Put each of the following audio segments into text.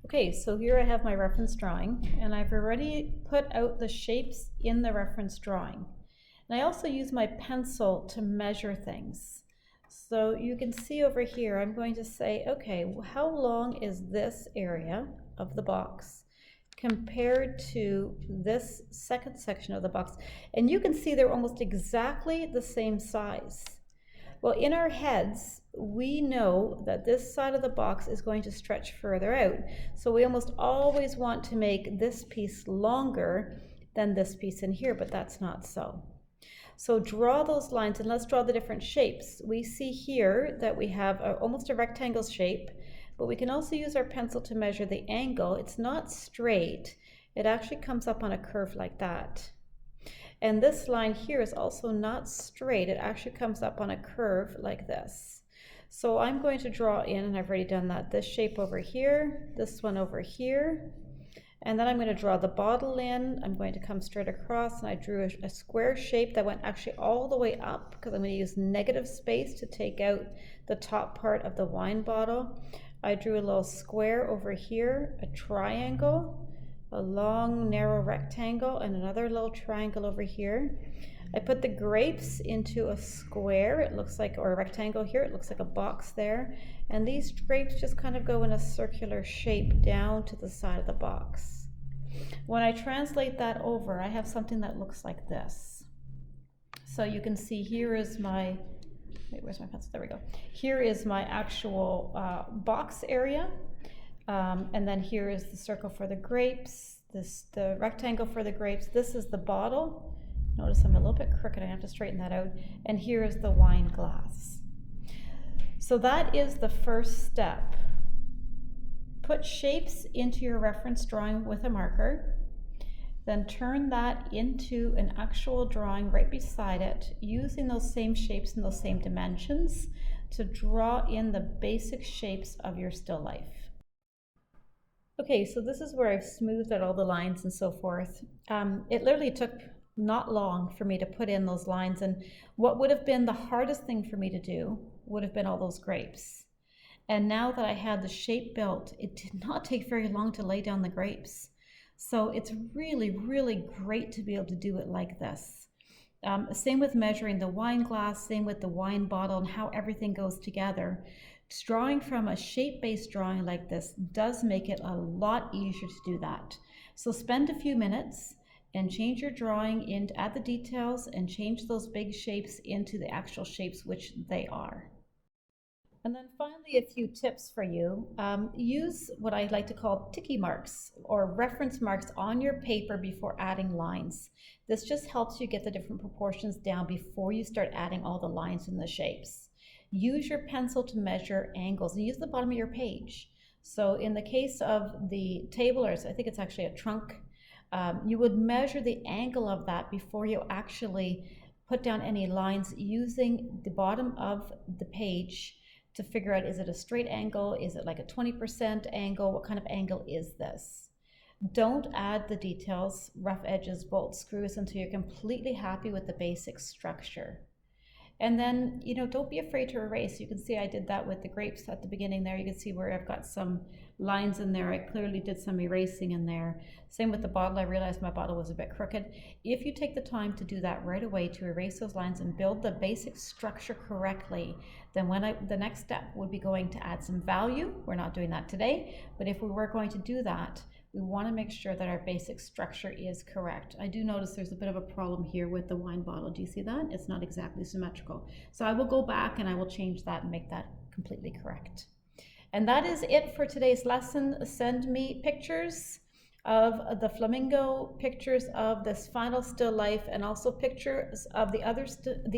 Okay, so here I have my reference drawing, and I've already put out the shapes in the reference drawing. And I also use my pencil to measure things. So you can see over here, I'm going to say, okay, how long is this area of the box compared to this second section of the box? And you can see they're almost exactly the same size. Well, in our heads, we know that this side of the box is going to stretch further out. So we almost always want to make this piece longer than this piece in here, but that's not so. So draw those lines and let's draw the different shapes. We see here that we have almost a rectangle shape, but we can also use our pencil to measure the angle. It's not straight. It actually comes up on a curve like that. And this line here is also not straight. It actually comes up on a curve like this. So I'm going to draw in, and I've already done that, this shape over here, this one over here, and then I'm going to draw the bottle in. I'm going to come straight across, and I drew a square shape that went actually all the way up because I'm going to use negative space to take out the top part of the wine bottle. I drew a little square over here, a triangle, a long narrow rectangle, and another little triangle over here. I put the grapes into a square, it looks like, or a rectangle here, it looks like a box there, and these grapes just kind of go in a circular shape down to the side of the box. When I translate that over, I have something that looks like this. So you can see here is my, wait, where's my pencil? There we go. Here is my actual box area. And then here is the circle for the grapes, the rectangle for the grapes. This is the bottle. Notice I'm a little bit crooked, I have to straighten that out. And here is the wine glass. So that is the first step. Put shapes into your reference drawing with a marker, then turn that into an actual drawing right beside it, using those same shapes and those same dimensions to draw in the basic shapes of your still life. Okay, so this is where I've smoothed out all the lines and so forth. It literally took not long for me to put in those lines, and what would have been the hardest thing for me to do would have been all those grapes. And now that I had the shape built, it did not take very long to lay down the grapes. So it's really, really great to be able to do it like this. Same with measuring the wine glass, same with the wine bottle and how everything goes together. Drawing from a shape-based drawing like this does make it a lot easier to do that. So spend a few minutes and change your drawing in, add the details and change those big shapes into the actual shapes which they are. And then finally, a few tips for you. Use what I like to call ticky marks or reference marks on your paper before adding lines. This just helps you get the different proportions down before you start adding all the lines and the shapes. Use your pencil to measure angles and use the bottom of your page. So in the case of the table, or I think it's actually a trunk, you would measure the angle of that before you actually put down any lines, using the bottom of the page to figure out, is it a straight angle? Is it like a 20% angle? What kind of angle is this? Don't add the details, rough edges, bolts, screws until you're completely happy with the basic structure. And then, don't be afraid to erase. You can see I did that with the grapes at the beginning there. You can see where I've got some lines in there. I clearly did some erasing in there. Same with the bottle. I realized my bottle was a bit crooked. If you take the time to do that right away, to erase those lines and build the basic structure correctly, then the next step would be going to add some value. We're not doing that today, but if we were going to do that, we want to make sure that our basic structure is correct. I do notice there's a bit of a problem here with the wine bottle. Do you see that? It's not exactly symmetrical. So I will go back and I will change that and make that completely correct. And that is it for today's lesson. Send me pictures of the flamingo, pictures of this final still life, and also pictures of the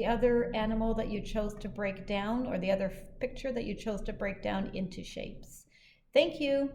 other animal that you chose to break down, or the other picture that you chose to break down into shapes. Thank you.